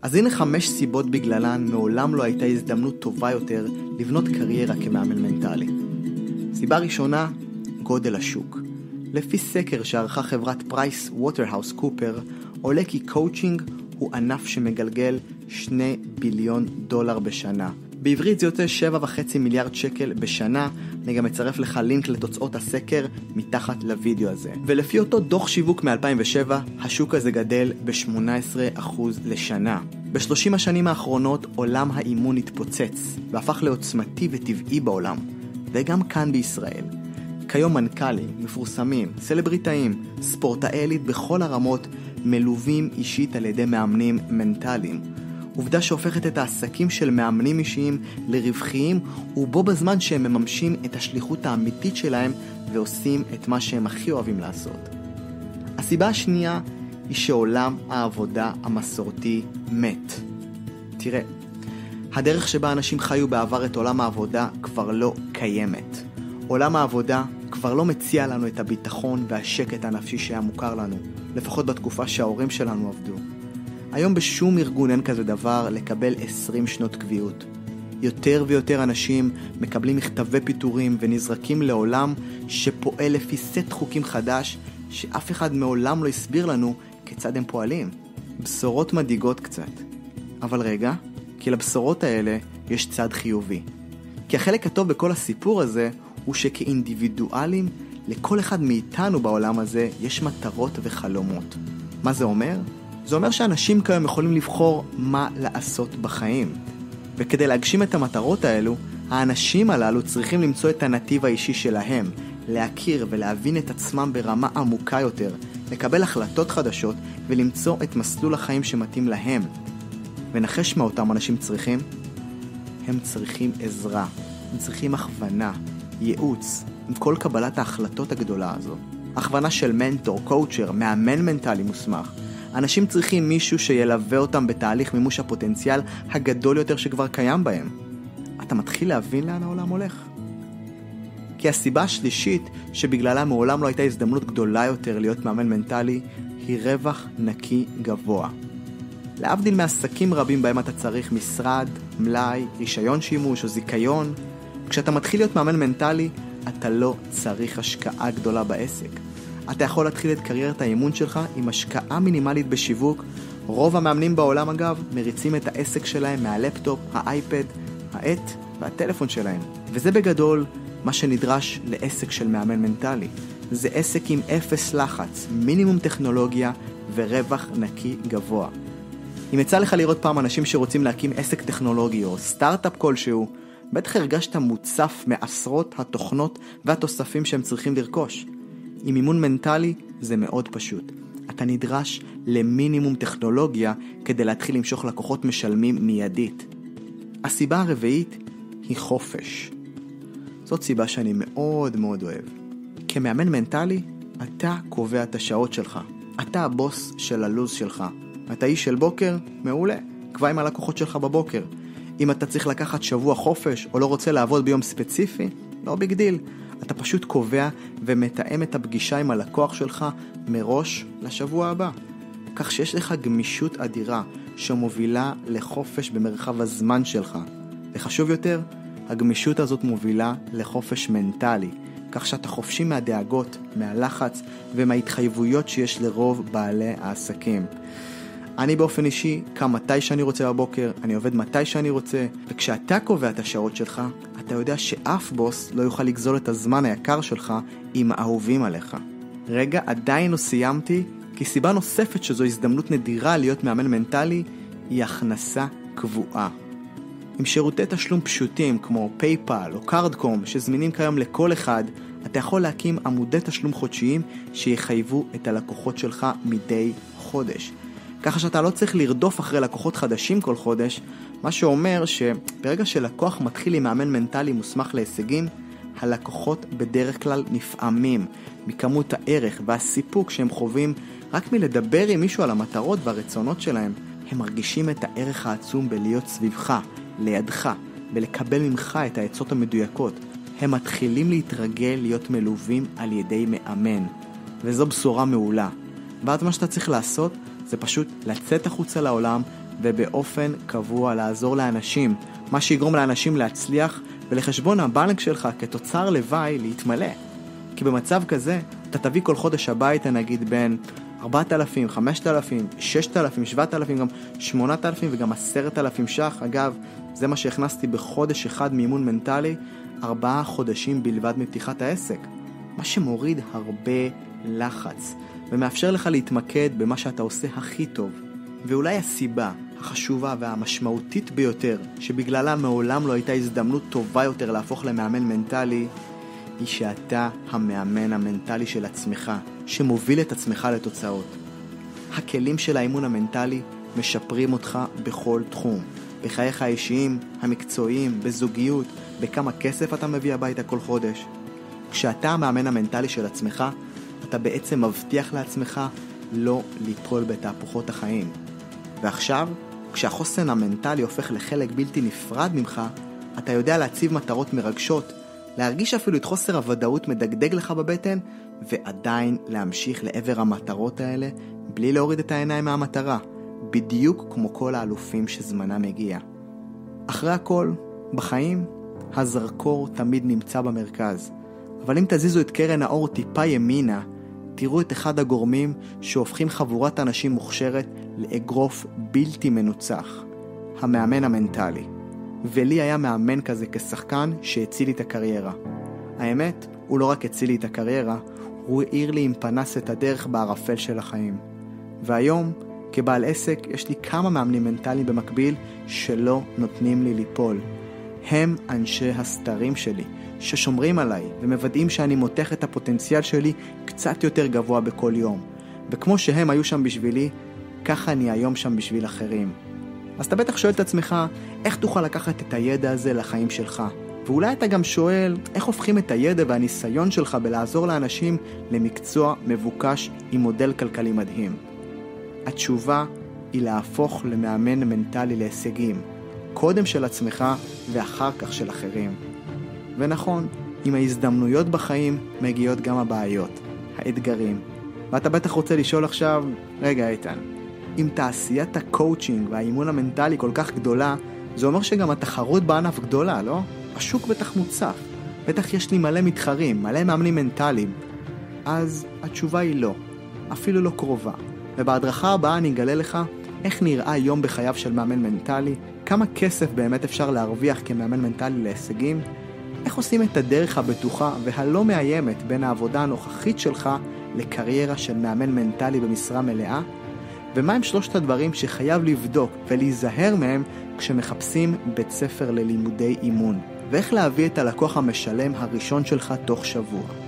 אז הנה 5 סיבות בגללן מעולם לא הייתה הזדמנות טובה יותר לבנות קריירה כמאמן מנטלי. סיבה ראשונה, גודל השוק. לפי סקר שערכה חברת פרייס ווטרהאוס קופר, עולה כי קואוצ'ינג הוא ענף שמגלגל $2 ביליון בשנה. בעברית זה יוצא 7.5 מיליארד שקל בשנה. אני גם מצרף לך לינק לתוצאות הסקר מתחת לוידאו הזה. ולפי אותו דוח שיווק מ-2007, השוק הזה גדל ב-18% לשנה. ב-30 השנים האחרונות עולם האימון התפוצץ והפך לעוצמתי וטבעי בעולם, וגם כאן בישראל. כיום מנכ"לים, מפורסמים, סלבריטאים, ספורטאי עילית בכל הרמות מלווים אישית על ידי מאמנים מנטליים. עובדה שהופכת את העסקים של מאמנים אישיים לרווחיים, ובו בזמן שהם מממשים את השליחות האמיתית שלהם ועושים את מה שהם הכי אוהבים לעשות. הסיבה השנייה היא שעולם העבודה המסורתי מת. תראה, הדרך שבה אנשים חיו בעבר את עולם העבודה כבר לא קיימת. עולם העבודה כבר לא מציע לנו את הביטחון והשקט הנפשי שהיה מוכר לנו, לפחות בתקופה שההורים שלנו עבדו. היום בשום ארגון אין כזה דבר לקבל 20 שנות קביעות. יותר ויותר אנשים מקבלים מכתבי פיטורים ונזרקים לעולם שפועל לפי סט חוקים חדש שאף אחד מעולם לא הסביר לנו כיצד הם פועלים. בשורות מדאיגות קצת. אבל רגע, כי לבשורות האלה יש צד חיובי. כי החלק הטוב בכל הסיפור הזה הוא שכאינדיבידואלים לכל אחד מאיתנו בעולם הזה יש מטרות וחלומות. מה זה אומר? זה אומר שאנשים כיום יכולים לבחור מה לעשות בחיים. וכדי להגשים את המטרות האלו, האנשים הללו צריכים למצוא את הנתיב האישי שלהם, להכיר ולהבין את עצמם ברמה עמוקה יותר, לקבל החלטות חדשות ולמצוא את מסלול החיים שמתאים להם. ונחש מה אותם אנשים צריכים? הם צריכים עזרה, הם צריכים הכוונה, ייעוץ, עם כל קבלת ההחלטות הגדולה הזו. הכוונה של מנטור, קואוצ'ר, מאמן מנטלי מוסמך. אנשים צריכים מישהו שילווה אותם בתהליך מימוש הפוטנציאל הגדול יותר שכבר קיים בהם. אתה מתחיל להבין לאן העולם הולך. כי הסיבה השלישית שבגללה מעולם לא הייתה הזדמנות גדולה יותר להיות מאמן מנטלי היא רווח נקי גבוה. להבדיל מעסקים רבים בהם אתה צריך משרד, מלאי, רישיון שימוש או זיכיון, כשאתה מתחיל להיות מאמן מנטלי אתה לא צריך השקעה גדולה בעסק. אתה יכול להתחיל את קריירת האימון שלך עם השקעה מינימלית בשיווק. רוב המאמנים בעולם אגב מריצים את העסק שלהם מהלפטופ, האייפד, העט והטלפון שלהם. וזה בגדול מה שנדרש לעסק של מאמן מנטלי. זה עסק עם אפס לחץ, מינימום טכנולוגיה ורווח נקי גבוה. אם יצא לך לראות פעם אנשים שרוצים להקים עסק טכנולוגי או סטארט-אפ כלשהו, בטח הרגשת מוצף מעשרות התוכנות והתוספים שהם צריכים לרכוש. עם אימון מנטלי זה מאוד פשוט. אתה נדרש למינימום טכנולוגיה כדי להתחיל למשוך לקוחות משלמים מיידית. הסיבה הרביעית היא חופש. זאת סיבה שאני מאוד מאוד אוהב. כמאמן מנטלי, אתה קובע את השעות שלך. אתה הבוס של הלוז שלך. אתה איש של בוקר, מעולה. קבע עם הלקוחות שלך בבוקר. אם אתה צריך לקחת שבוע חופש או לא רוצה לעבוד ביום ספציפי, לא ביג דיל. אתה פשוט קובע ומתאם את הפגישה עם הלקוח שלך מראש לשבוע הבא. כך שיש לך גמישות אדירה שמובילה לחופש במרחב הזמן שלך. וחשוב יותר, הגמישות הזאת מובילה לחופש מנטלי. כך שאתה חופשי מהדאגות, מהלחץ ומההתחייבויות שיש לרוב בעלי העסקים. אני באופן אישי קם מתי שאני רוצה בבוקר, אני עובד מתי שאני רוצה, וכשאתה קובע את השעות שלך, אתה יודע שאף בוס לא יוכל לגזול את הזמן היקר שלך עם האהובים עליך. רגע, עדיין לא סיימתי, כי סיבה נוספת שזו הזדמנות נדירה להיות מאמן מנטלי, היא הכנסה קבועה. עם שירותי תשלום פשוטים כמו פייפל או קארדקום שזמינים כיום לכל אחד, אתה יכול להקים עמודי תשלום חודשיים שיחייבו את הלקוחות שלך מדי חודש. ככה שאתה לא צריך לרדוף אחרי לקוחות חדשים כל חודש, מה שאומר שברגע שלקוח מתחיל עם מאמן מנטלי מוסמך להישגים, הלקוחות בדרך כלל נפעמים מכמות הערך והסיפוק שהם חווים רק מלדבר עם מישהו על המטרות והרצונות שלהם. הם מרגישים את הערך העצום בלהיות סביבך, לידך, ולקבל ממך את העצות המדויקות. הם מתחילים להתרגל להיות מלווים על ידי מאמן, וזו בשורה מעולה. ואז מה שאתה צריך לעשות זה פשוט לצאת החוצה לעולם ובאופן קבוע לעזור לאנשים, מה שיגרום לאנשים להצליח ולחשבון הבנק שלך כתוצר לוואי להתמלא. כי במצב כזה אתה תביא כל חודש הביתה נגיד בין 4,000, 5,000, 6,000, 7,000, גם 8,000 וגם 10,000 ש"ח. אגב, זה מה שהכנסתי בחודש אחד מאימון מנטלי, 4 חודשים בלבד מפתיחת העסק. מה שמוריד הרבה לחץ ומאפשר לך להתמקד במה שאתה עושה הכי טוב. ואולי הסיבה החשובה והמשמעותית ביותר שבגללה מעולם לא הייתה הזדמנות טובה יותר להפוך למאמן מנטלי, היא שאתה המאמן המנטלי של עצמך, שמוביל את עצמך לתוצאות. הכלים של האימון המנטלי משפרים אותך בכל תחום, בחייך האישיים, המקצועיים, בזוגיות, בכמה כסף אתה מביא הביתה כל חודש. כשאתה המאמן המנטלי של עצמך, אתה בעצם מבטיח לעצמך לא ליפול בתהפוכות החיים. ועכשיו, כשהחוסן המנטלי הופך לחלק בלתי נפרד ממך, אתה יודע להציב מטרות מרגשות, להרגיש אפילו את חוסר הוודאות מדגדג לך בבטן, ועדיין להמשיך לעבר המטרות האלה, בלי להוריד את העיניים מהמטרה, בדיוק כמו כל האלופים שזמנם הגיע. אחרי הכל, בחיים, הזרקור תמיד נמצא במרכז. אבל אם תזיזו את קרן האור טיפה ימינה, תראו את אחד הגורמים שהופכים חבורת אנשים מוכשרת לאגרוף בלתי מנוצח, המאמן המנטלי. ולי היה מאמן כזה כשחקן שהציל לי את הקריירה. האמת, הוא לא רק הציל לי את הקריירה, הוא העיר לי עם פנס את הדרך בערפל של החיים. והיום, כבעל עסק, יש לי כמה מאמנים מנטליים במקביל שלא נותנים לי ליפול. הם אנשי הסתרים שלי, ששומרים עליי ומוודאים שאני מותח את הפוטנציאל שלי קצת יותר גבוה בכל יום. וכמו שהם היו שם בשבילי, ככה אני היום שם בשביל אחרים. אז אתה בטח שואל את עצמך, איך תוכל לקחת את הידע הזה לחיים שלך? ואולי אתה גם שואל, איך הופכים את הידע והניסיון שלך בלעזור לאנשים למקצוע מבוקש עם מודל כלכלי מדהים? התשובה היא להפוך למאמן מנטלי להישגים, קודם של עצמך ואחר כך של אחרים. ונכון, עם ההזדמנויות בחיים מגיעות גם הבעיות, האתגרים. ואתה בטח רוצה לשאול עכשיו, רגע איתן, אם תעשיית הקואוצ'ינג והאימון המנטלי כל כך גדולה, זה אומר שגם התחרות בענף גדולה, לא? השוק בטח מוצף. בטח יש לי מלא מתחרים, מלא מאמנים מנטליים. אז התשובה היא לא, אפילו לא קרובה. ובהדרכה הבאה אני אגלה לך איך נראה יום בחייו של מאמן מנטלי, כמה כסף באמת אפשר להרוויח כמאמן מנטלי להישגים, איך עושים את הדרך הבטוחה והלא מאיימת בין העבודה הנוכחית שלך לקריירה של מאמן מנטלי במשרה מלאה, ומהם 3 הדברים שחייב לבדוק ולהיזהר מהם כשמחפשים בית ספר ללימודי אימון, ואיך להביא את הלקוח המשלם הראשון שלך תוך שבוע.